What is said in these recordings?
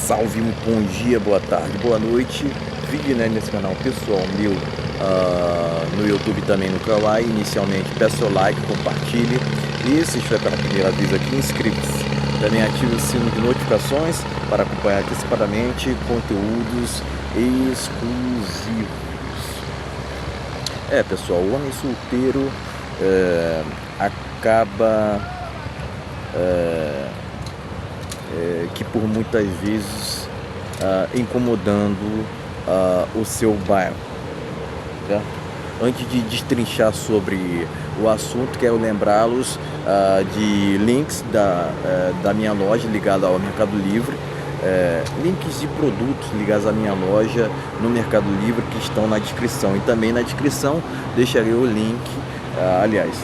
salve, um bom dia, boa tarde, boa noite. Vídeo, né, nesse canal pessoal meu, no YouTube também no Kawaii. Inicialmente peço seu like, compartilhe. E se estiver pela primeira vez aqui, inscreva-se. Também ative o sino de notificações para acompanhar antecipadamente conteúdos exclusivos. Pessoal, o homem solteiro acaba que por muitas vezes incomodando o seu bairro, certo? Antes de destrinchar sobre o assunto, quero lembrá-los de links da minha loja ligada ao Mercado Livre, links de produtos ligados à minha loja no Mercado Livre que estão na descrição, e também na descrição deixarei o link,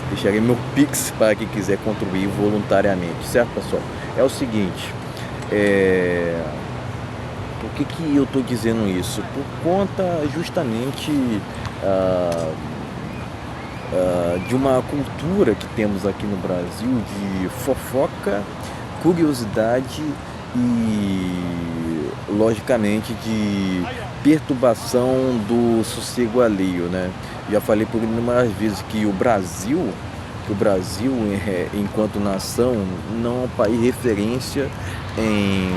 deixarei meu Pix para quem quiser contribuir voluntariamente, certo, pessoal? É o seguinte, por que eu estou dizendo isso? Por conta justamente de uma cultura que temos aqui no Brasil de fofoca, curiosidade e, logicamente, de perturbação do sossego alheio, né? Já falei por inúmeras vezes que o Brasil, enquanto nação, não é um país referência em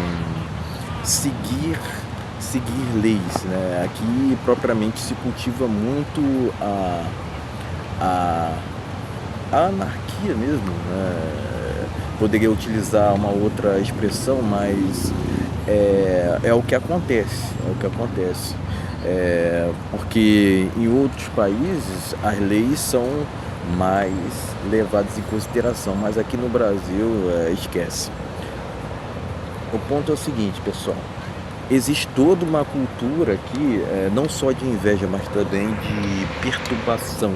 seguir leis, né? Aqui propriamente se cultiva muito a anarquia mesmo, né? Poderia utilizar uma outra expressão, mas é o que acontece, porque em outros países as leis são mais levadas em consideração, mas aqui no Brasil esquece. O ponto é o seguinte, pessoal, existe toda uma cultura aqui, não só de inveja, mas também de perturbação.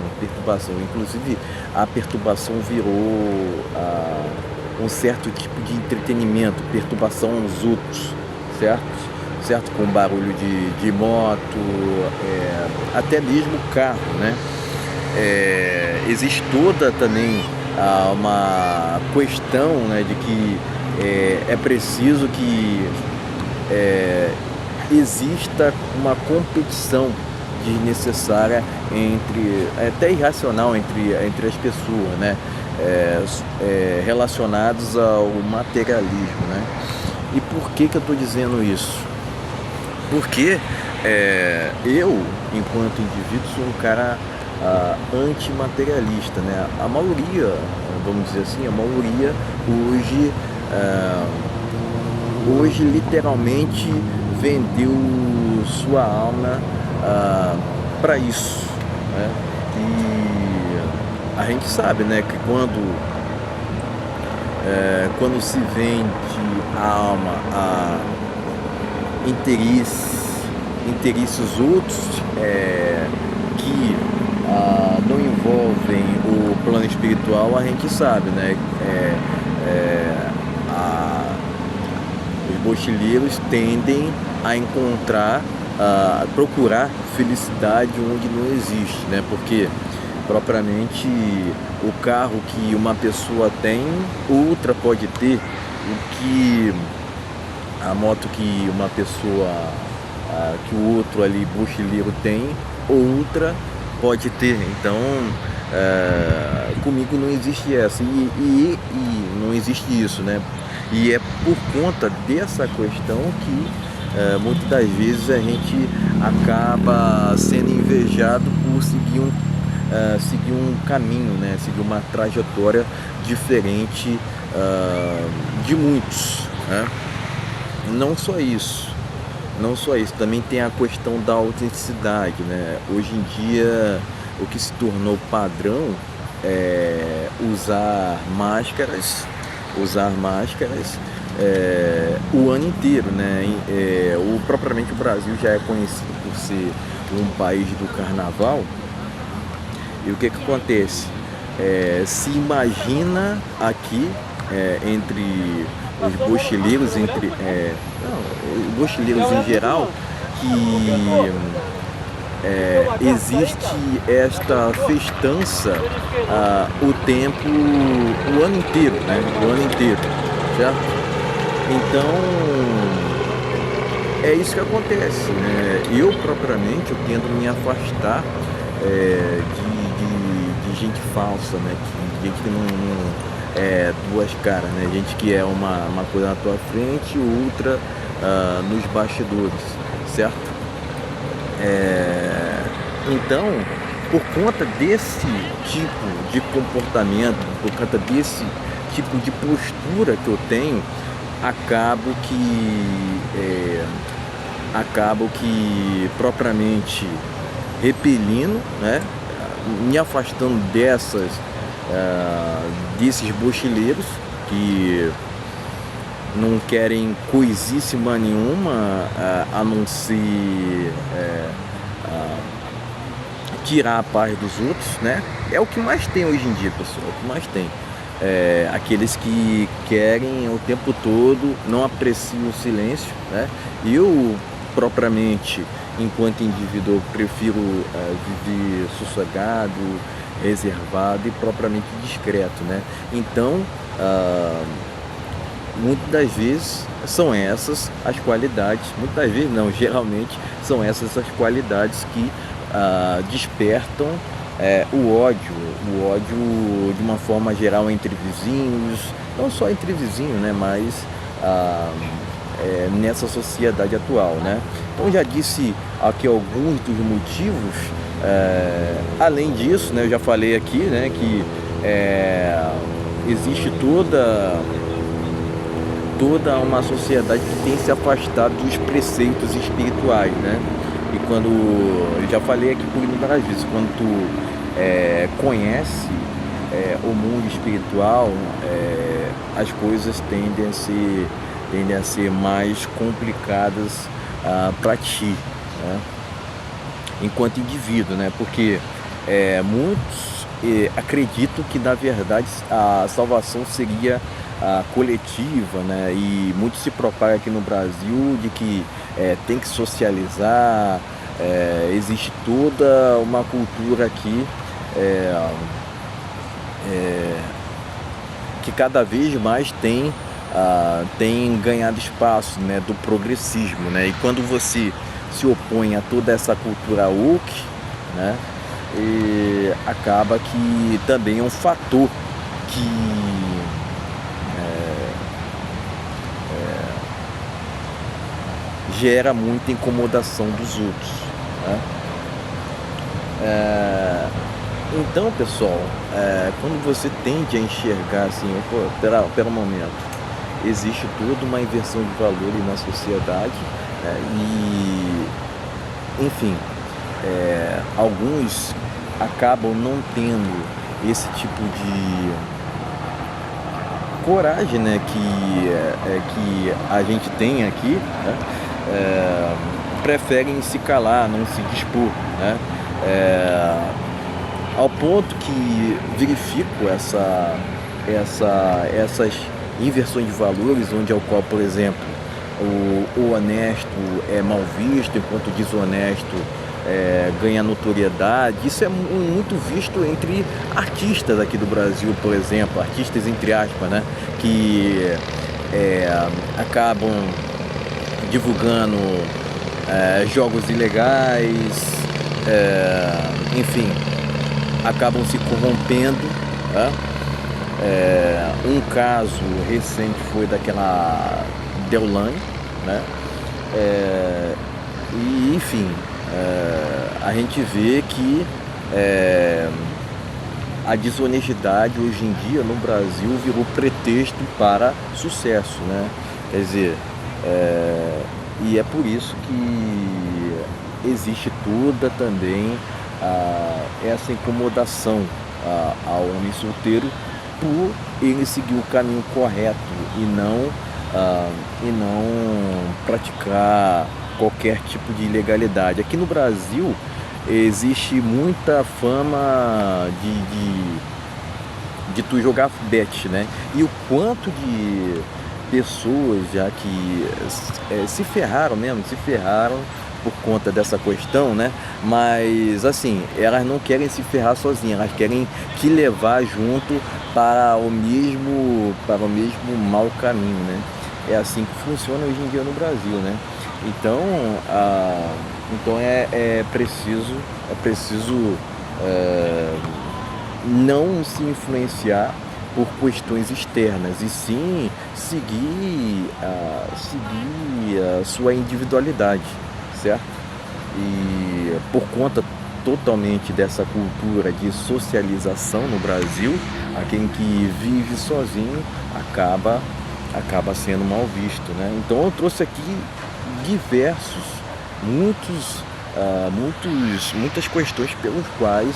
Inclusive a perturbação virou um certo tipo de entretenimento, perturbação aos outros, certo? Com barulho de moto, até mesmo carro, né? Existe toda também uma questão, né, de que é preciso que exista uma competição desnecessária até irracional entre as pessoas, né? Relacionados ao materialismo, né? E por que eu estou dizendo isso? Porque eu, enquanto indivíduo, sou um cara antimaterialista, né? A maioria, vamos dizer assim, hoje literalmente vendeu sua alma para isso, né? E a gente sabe, né, que quando se vende a alma a interesses outros que não envolvem o plano espiritual, a gente sabe, né? Os mochileiros tendem a procurar felicidade onde não existe, né? Porque propriamente o carro que uma pessoa tem, outra pode ter, a moto que uma pessoa, que o outro ali, mochileiro, tem, outra pode ter. Então comigo não existe essa, e não existe isso, né? E é por conta dessa questão que muitas das vezes a gente acaba sendo invejado por seguir um caminho, né? Seguir uma trajetória diferente de muitos, né? Não só isso, também tem a questão da autenticidade, né? Hoje em dia o que se tornou padrão é usar máscaras o ano inteiro, né? Propriamente o Brasil já é conhecido por ser um país do carnaval. E o que acontece? Se imagina aqui entre os mochileiros, os mochileiros em geral, que existe esta festança o ano inteiro, né? O ano inteiro, certo? Então é isso que acontece, né? Eu propriamente eu tento me afastar de gente falsa, né? Gente que não é duas caras, né? Gente que é uma coisa na tua frente e outra nos bastidores, certo? Então, por conta desse tipo de comportamento, por conta desse tipo de postura que eu tenho, acabo que propriamente repelindo, né? Me afastando desses mochileiros que não querem coisíssima nenhuma a não ser tirar a paz dos outros, né? É o que mais tem hoje em dia, pessoal, é o que mais tem. Aqueles que querem o tempo todo, não apreciam o silêncio, né? Eu, propriamente, enquanto indivíduo, prefiro viver sossegado, reservado e propriamente discreto, né? Então, muitas das vezes são essas as qualidades, muitas das vezes não, geralmente são essas as qualidades que despertam o ódio de uma forma geral entre vizinhos, não só entre vizinhos, né, mas nessa sociedade atual, né? Então já disse aqui alguns dos motivos. Além disso, né, eu já falei aqui, né, que existe toda uma sociedade que tem se afastado dos preceitos espirituais, né? E quando, eu já falei aqui por inúmeras vezes, quando tu conhece o mundo espiritual, as coisas tendem a ser mais complicadas para ti, né? Enquanto indivíduo, né? Porque muitos acreditam que na verdade a salvação seria coletiva, né? E muito se propaga aqui no Brasil de que tem que socializar, existe toda uma cultura aqui que cada vez mais tem ganhado espaço, né? Do progressismo, né? E quando você se opõe a toda essa cultura woke, né? E acaba que também é um fator que gera muita incomodação dos outros, né? Então, pessoal, quando você tende a enxergar assim, pera um momento, existe toda uma inversão de valores na sociedade, e, enfim, alguns acabam não tendo esse tipo de coragem, né, que a gente tem aqui, né? Preferem se calar, não se dispor, né? Ao ponto que verifico essas inversões de valores, onde ao qual, por exemplo, o honesto é mal visto, enquanto o desonesto ganha notoriedade. Isso é muito visto entre artistas aqui do Brasil, por exemplo, artistas entre aspas, né, que acabam divulgando jogos ilegais, enfim, acabam se corrompendo, né? Um caso recente foi daquela Deolane, né? E enfim, a gente vê que a desonestidade hoje em dia no Brasil virou pretexto para sucesso, né? Quer dizer, e é por isso que existe toda também essa incomodação ao homem solteiro por ele seguir o caminho correto e não praticar qualquer tipo de ilegalidade. Aqui no Brasil existe muita fama de tu jogar bet, né? E o quanto de pessoas já que se ferraram por conta dessa questão, né? Mas assim, elas não querem se ferrar sozinhas, elas querem te levar junto para o mesmo mau caminho, né? É assim que funciona hoje em dia no Brasil, né? Então, é preciso é, não se influenciar por questões externas e sim seguir a sua individualidade, certo? E por conta totalmente dessa cultura de socialização no Brasil, a quem que vive sozinho acaba sendo mal visto, né? Então eu trouxe aqui diversos, muitas questões pelos quais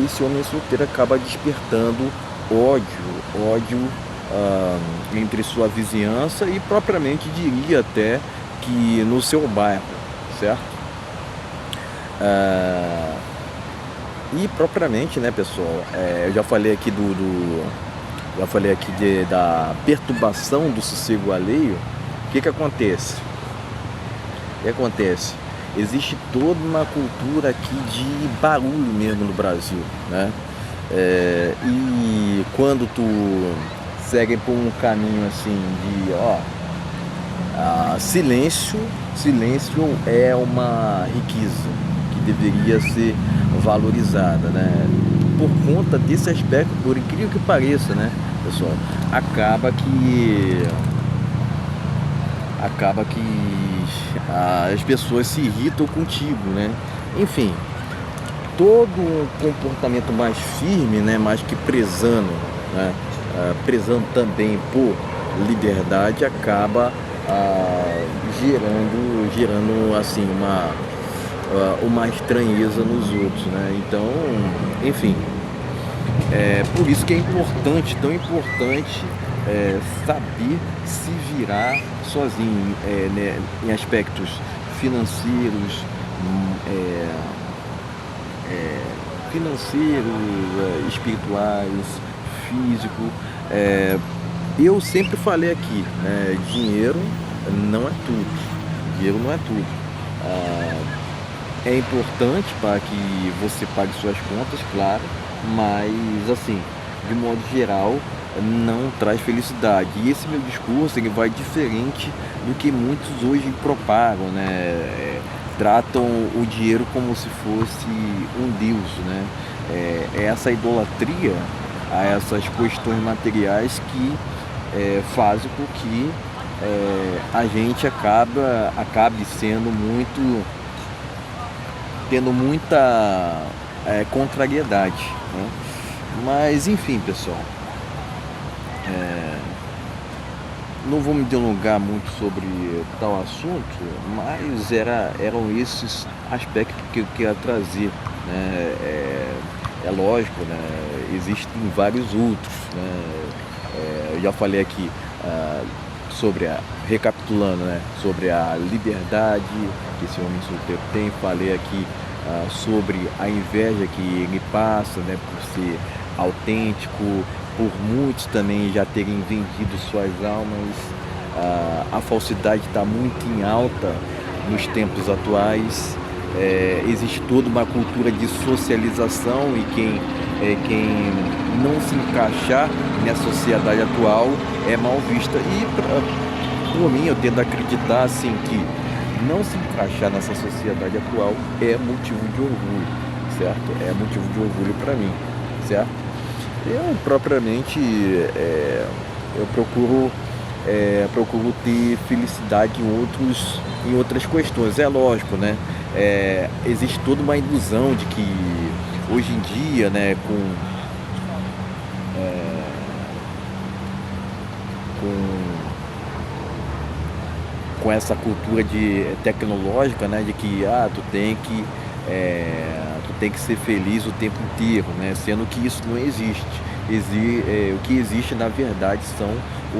esse homem solteiro acaba despertando ódio entre sua vizinhança e propriamente diria até que no seu bairro, certo? Ah, e propriamente, né, pessoal, eu já falei aqui já falei aqui da perturbação do sossego alheio. O que acontece? O que acontece? Existe toda uma cultura aqui de barulho mesmo no Brasil, né? E quando tu segue por um caminho assim de, silêncio é uma riqueza que deveria ser valorizada, né? Por conta desse aspecto, por incrível que pareça, né, pessoal, acaba que as pessoas se irritam contigo, né? Enfim, todo um comportamento mais firme, né, mais que prezando, né, prezando também por liberdade, acaba gerando assim uma estranheza nos outros, né? Então, enfim, por isso que é importante, tão importante, saber se virar sozinho, né, em aspectos financeiros, espirituais, físico. Eu sempre falei aqui, né, dinheiro não é tudo. Dinheiro não é tudo. É importante para que você pague suas contas, claro, mas assim, de modo geral, não traz felicidade. E esse meu discurso ele vai diferente do que muitos hoje propagam, né? Tratam o dinheiro como se fosse um deus, né? É essa idolatria a essas questões materiais que fazem com que a gente acabe tendo muita contrariedade, né? Mas enfim, pessoal, não vou me delongar muito sobre tal assunto, mas eram esses aspectos que eu queria trazer, né? É lógico, né? Existem vários outros, né? Eu já falei aqui recapitulando, né, sobre a liberdade que esse homem solteiro tem. Falei aqui sobre a inveja que ele passa, né, por ser autêntico, por muitos também já terem vendido suas almas. A falsidade está muito em alta nos tempos atuais. Existe toda uma cultura de socialização e quem não se encaixar nessa sociedade atual é mal vista. E por mim, eu tendo a acreditar assim que não se encaixar nessa sociedade atual é motivo de orgulho, certo? É motivo de orgulho para mim, certo? Eu propriamente eu procuro ter felicidade em outras questões. É lógico, né? Existe toda uma ilusão de que hoje em dia, né, com essa cultura tecnológica, né, de que tu tem que ser feliz o tempo inteiro, né, sendo que isso não existe. O que existe na verdade são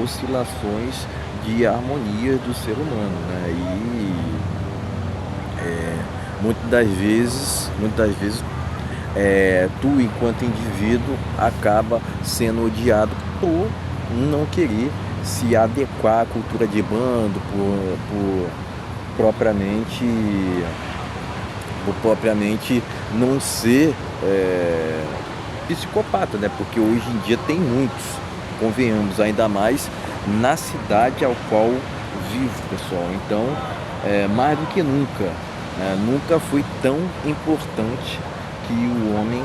oscilações de harmonia do ser humano, né, e muitas vezes tu enquanto indivíduo acaba sendo odiado por não querer se adequar à cultura de bando, por propriamente não ser psicopata, né? Porque hoje em dia tem muitos, convenhamos, ainda mais na cidade ao qual vivo, pessoal. Então mais do que nunca. Nunca foi tão importante que o homem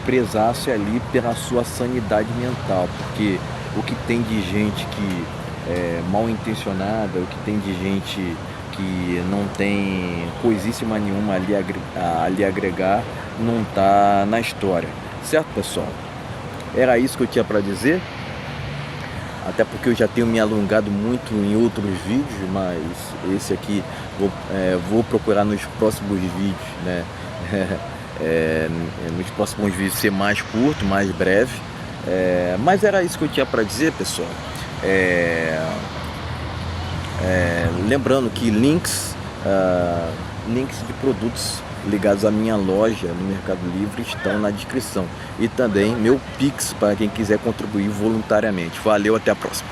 prezasse ali pela sua sanidade mental, porque o que tem de gente que é mal intencionada, o que tem de gente que não tem coisíssima nenhuma ali agregar, não está na história. Certo, pessoal? Era isso que eu tinha para dizer, até porque eu já tenho me alongado muito em outros vídeos, mas esse aqui vou procurar nos próximos vídeos, né? Nos próximos vídeos ser mais curto, mais breve. Mas era isso que eu tinha para dizer, pessoal. Lembrando que links de produtos ligados à minha loja no Mercado Livre estão na descrição, e também meu Pix para quem quiser contribuir voluntariamente. Valeu, até a próxima.